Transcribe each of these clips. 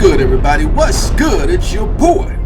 good, everybody? What's good? It's your boy,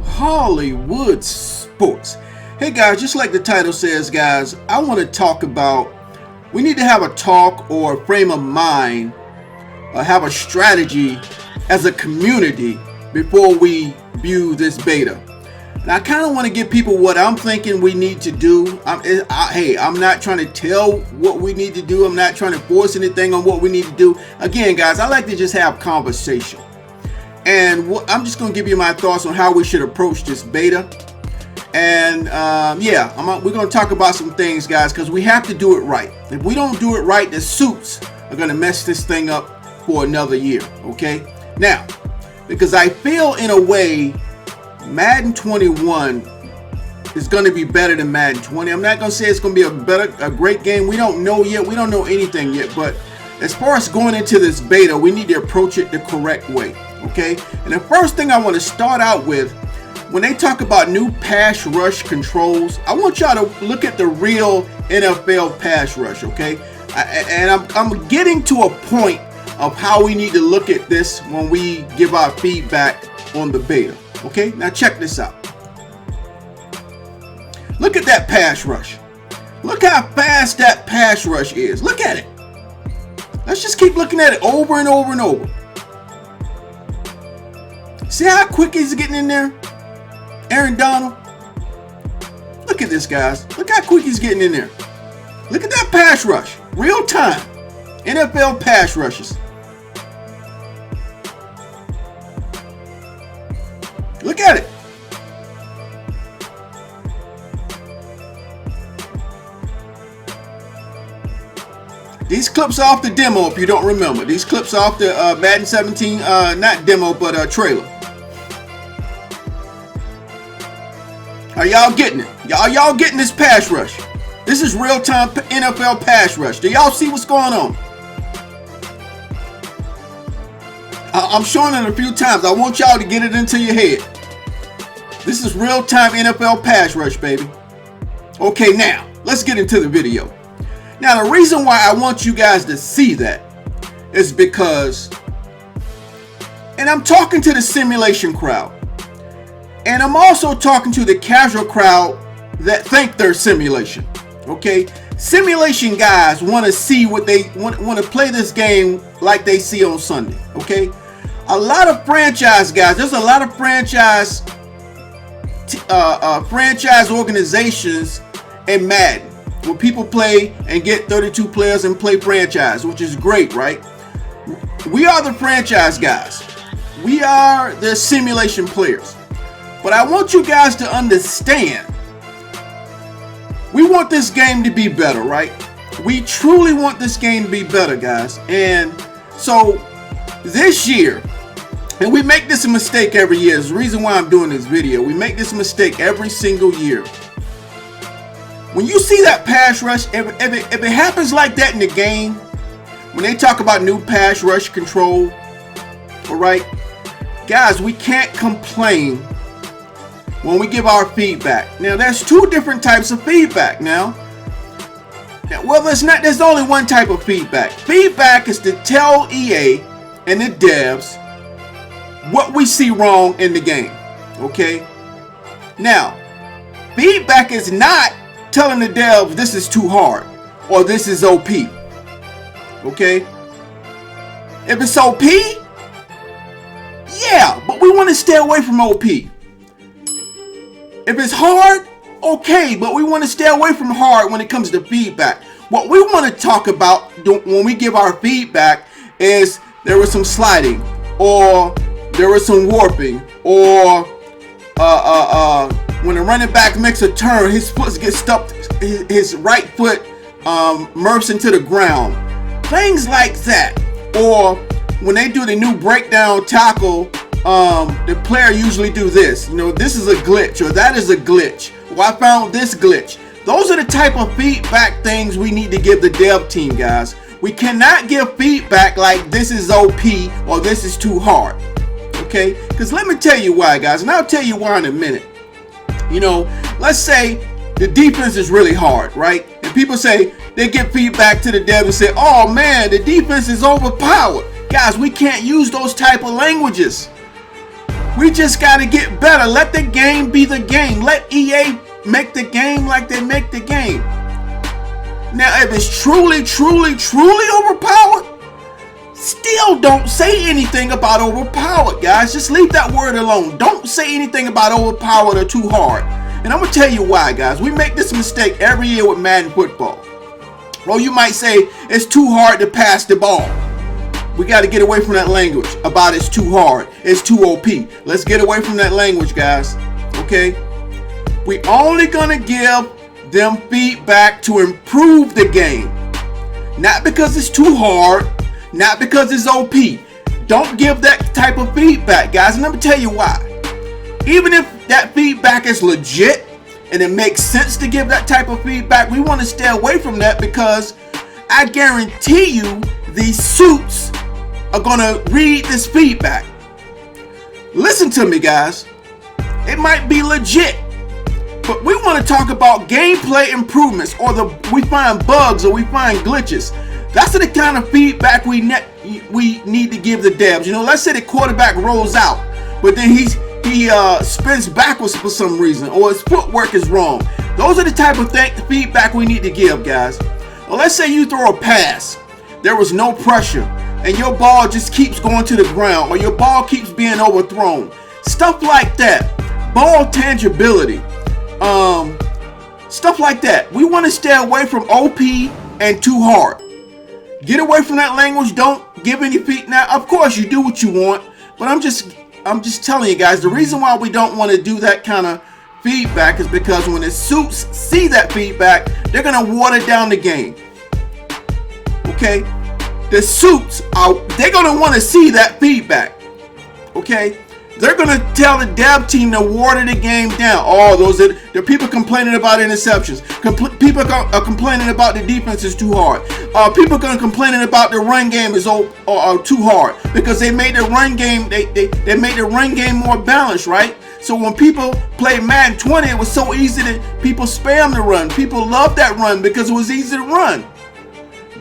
Hollywood Sports. Hey guys, just like the title says, guys, I want to talk about, we need to have a talk or a frame of mind, or have a strategy as a community before we view this beta. And I kind of want to give people what I'm thinking we need to do. I'm not trying to tell what we need to do. I'm not trying to force anything on what we need to do. Again, guys, I like to just have conversation. And I'm just going to give you my thoughts on how we should approach this beta. And we're going to talk about some things, guys, because we have to do it right. If we don't do it right, the suits are going to mess this thing up for another year. Okay? Now, because I feel in a way Madden 21 is going to be better than Madden 20. I'm not going to say it's going to be a great game. We don't know yet. We don't know anything yet. But as far as going into this beta, we need to approach it the correct way. Okay? And the first thing I want to start out with, when they talk about new pass rush controls, I want y'all to look at the real NFL pass rush. Okay? I'm getting to a point of how we need to look at this when we give our feedback on the beta. Okay, now check this out. Look at that pass rush. Look how fast that pass rush is. Look at it. Let's just keep looking at it over and over and over. See how quick he's getting in there? Aaron Donald. Look at this, guys. Look how quick he's getting in there. Look at that pass rush. Real time. NFL pass rushes. Look at it. These clips are off the demo if you don't remember. These clips are off the Madden 17, not demo, but trailer. Are y'all getting it? Y'all getting this pass rush? This is real-time NFL pass rush. Do y'all see what's going on? I'm showing it a few times. I want y'all to get it into your head. This is real-time NFL pass rush, baby. Okay, now, let's get into the video. Now, the reason why I want you guys to see that is because, and I'm talking to the simulation crowd, and I'm also talking to the casual crowd that think they're simulation. Okay? Simulation guys want to see what they want to play this game like they see on Sunday. Okay? A lot of franchise guys, there's a lot of franchise organizations in Madden where people play and get 32 players and play franchise, which is great, right? We are the franchise guys. We are the simulation players. But I want you guys to understand, we want this game to be better, right? We truly want this game to be better, guys. And so this year, and we make this a mistake every year. It's the reason why I'm doing this video. We make this mistake every single year. When you see that pass rush, if it happens like that in the game, when they talk about new pass rush control, all right, guys, we can't complain when we give our feedback. Now, there's two different types of feedback now. Well, there's only one type of feedback. Feedback is to tell EA and the devs what we see wrong in the game. Okay? Now, feedback is not telling the devs this is too hard or this is OP. Okay? If it's OP, yeah, but we want to stay away from OP. If it's hard, okay, but we want to stay away from hard when it comes to feedback. What we want to talk about when we give our feedback is there was some sliding, or there was some warping, or when the running back makes a turn, his foot gets stuck, his right foot mercs into the ground. Things like that. Or when they do the new breakdown tackle, the player usually do this. You know, this is a glitch, or that is a glitch. Or I found this glitch. Those are the type of feedback things we need to give the dev team, guys. We cannot give feedback like this is OP or this is too hard. Okay? Because let me tell you why, guys, and I'll tell you why in a minute. You know, let's say the defense is really hard, right? And people say, they give feedback to the dev and say, oh man, the defense is overpowered. Guys, we can't use those type of languages. We just got to get better. Let the game be the game. Let EA make the game like they make the game. Now, if it's truly, truly, truly overpowered, still don't say anything about overpowered, guys. Just leave that word alone. Don't say anything about overpowered or too hard. And I'm going to tell you why, guys. We make this mistake every year with Madden football. Well, you might say it's too hard to pass the ball. We got to get away from that language about it's too hard, it's too OP. Let's get away from that language, guys. Okay? We only going to give them feedback to improve the game. Not because it's too hard, not because it's OP. Don't give that type of feedback, guys. And let me tell you why. Even if that feedback is legit and it makes sense to give that type of feedback, we want to stay away from that because I guarantee you these suits are going to read this feedback. Listen to me, guys. It might be legit, but we want to talk about gameplay improvements, or we find bugs or we find glitches. That's the kind of feedback we need to give the devs. You know, let's say the quarterback rolls out, but then he spins backwards for some reason, or his footwork is wrong. Those are the type of feedback we need to give, guys. Well, let's say you throw a pass. There was no pressure, and your ball just keeps going to the ground, or your ball keeps being overthrown. Stuff like that. Ball tangibility. Stuff like that. We want to stay away from OP and too hard. Get away from that language. Don't give any feet. Now, of course, you do what you want, but I'm just telling you guys, the reason why we don't want to do that kind of feedback is because when the suits see that feedback, they're going to water down the game. Okay? The suits they're going to want to see that feedback. Okay? They're going to tell the dev team to water the game down. Oh, there are people complaining about interceptions. People are complaining about the defense is too hard. People are complaining about the run game is too hard because they made the run game they made the run game more balanced, right? So when people played Madden 20, it was so easy that people spam the run. People loved that run because it was easy to run.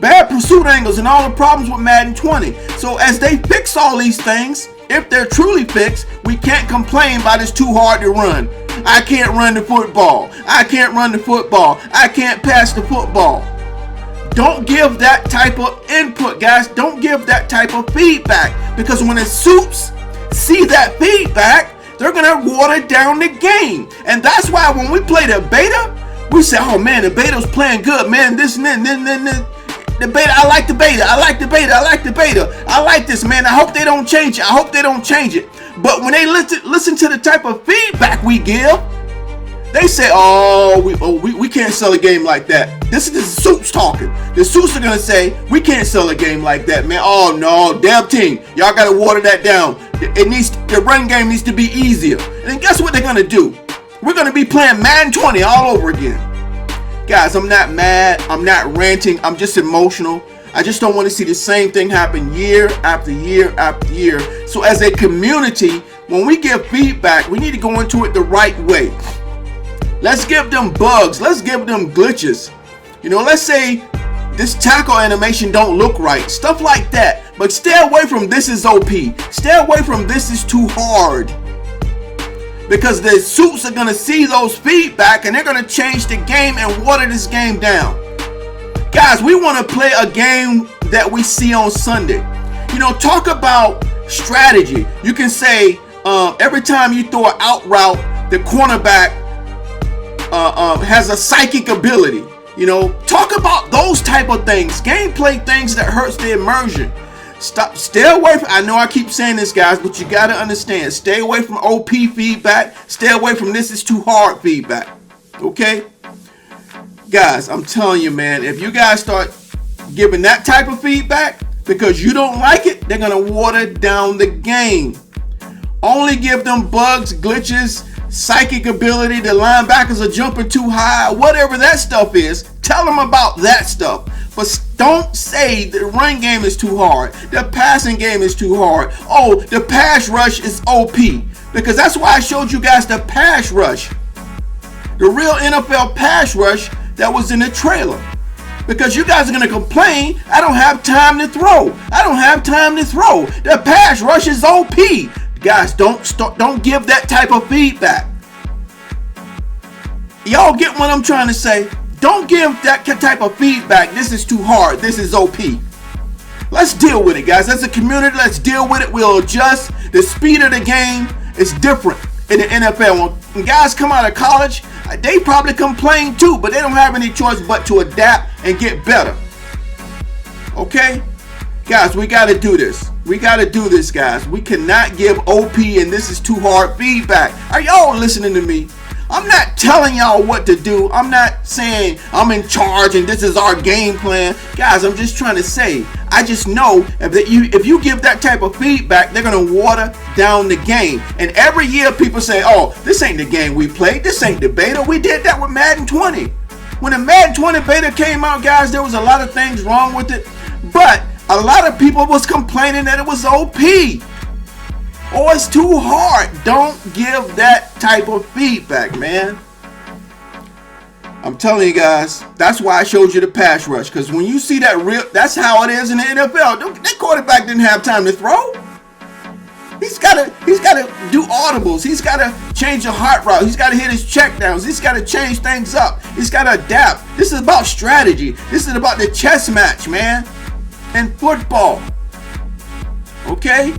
Bad pursuit angles and all the problems with Madden 20. So as they fix all these things, if they're truly fixed, we can't complain about it's too hard to run. I can't run the football. I can't run the football. I can't pass the football. Don't give that type of input, guys. Don't give that type of feedback, because when the suits see that feedback, they're going to water down the game. And that's why when we play the beta, we say, oh man, the beta's playing good, man. This and then. The beta, I like the beta. I like the beta. I like the beta. I like this, man. I hope they don't change it. I hope they don't change it. But when they listen to the type of feedback we give, they say, we can't sell a game like that. This is the suits talking. The suits are gonna say, we can't sell a game like that, man. Oh no, dev team, y'all gotta water that down. The run game needs to be easier. And then guess what they're gonna do? We're gonna be playing Madden 20 all over again. Guys, I'm not mad, I'm not ranting, I'm just emotional. I just don't want to see the same thing happen year after year after year. So as a community, when we give feedback, we need to go into it the right way. Let's give them bugs, let's give them glitches. You know, let's say this tackle animation don't look right, stuff like that. But stay away from this is OP. Stay away from this is too hard. Because the suits are going to see those feedback and they're going to change the game and water this game down. Guys, we want to play a game that we see on Sunday. You know, talk about strategy. You can say every time you throw an out route, the cornerback has a psychic ability. You know, talk about those type of things. Gameplay things that hurts the immersion. Stay away from, I know I keep saying this, guys, but you got to understand, stay away from OP feedback, stay away from this is too hard feedback, okay? Guys, I'm telling you, man, if you guys start giving that type of feedback because you don't like it, they're going to water down the game. Only give them bugs, glitches, psychic ability, the linebackers are jumping too high, whatever that stuff is, tell them about that stuff. But don't say the run game is too hard, the passing game is too hard. Oh, the pass rush is OP. Because that's why I showed you guys the pass rush. The real NFL pass rush that was in the trailer. Because you guys are going to complain, I don't have time to throw. I don't have time to throw. The pass rush is OP. Guys, don't give that type of feedback. Y'all get what I'm trying to say? Don't give that type of feedback. This is too hard. This is OP. Let's deal with it, guys. As a community, let's deal with it. We'll adjust. The speed of the game is different in the NFL. When guys come out of college, they probably complain too, but they don't have any choice but to adapt and get better. Okay? Guys, we got to do this. We got to do this, guys. We cannot give OP and this is too hard feedback. Are y'all listening to me? I'm not telling y'all what to do. I'm not saying I'm in charge and this is our game plan. Guys, I'm just trying to say, I just know if you give that type of feedback, they're going to water down the game. And every year people say, oh, this ain't the game we played. This ain't the beta. We did that with Madden 20. When the Madden 20 beta came out, guys, there was a lot of things wrong with it. But a lot of people was complaining that it was OP. Oh, it's too hard. Don't give that type of feedback, man. I'm telling you guys, that's why I showed you the pass rush. Because when you see that that's how it is in the NFL. That quarterback didn't have time to throw. He's gotta do audibles. He's gotta change a hot route. He's gotta hit his checkdowns. He's gotta change things up. He's gotta adapt. This is about strategy. This is about the chess match, man. In football. Okay?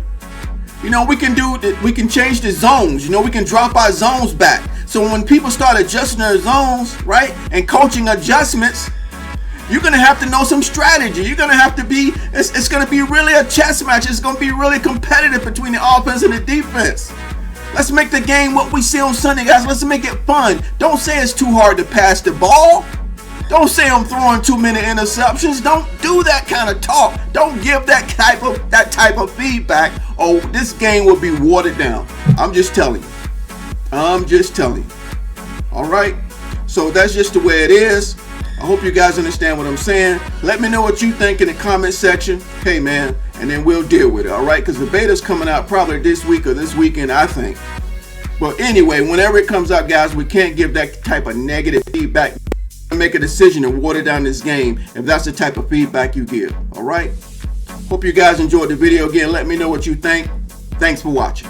You know, we can change the zones. You know, we can drop our zones back. So when people start adjusting their zones, right, and coaching adjustments, you're going to have to know some strategy. You're going to have to it's going to be really a chess match. It's going to be really competitive between the offense and the defense. Let's make the game what we see on Sunday, guys. Let's make it fun. Don't say it's too hard to pass the ball. Don't say I'm throwing too many interceptions. Don't do that kind of talk. Don't give that type of feedback. Oh, this game will be watered down. I'm just telling you. I'm just telling you. All right. So that's just the way it is. I hope you guys understand what I'm saying. Let me know what you think in the comment section. Hey, man, and then we'll deal with it. All right, because the beta's coming out probably this week or this weekend, I think. But anyway, whenever it comes out, guys, we can't give that type of negative feedback. Make a decision and water down this game if that's the type of feedback you give. All right. Hope you guys enjoyed the video. Again, let me know what you think. Thanks for watching.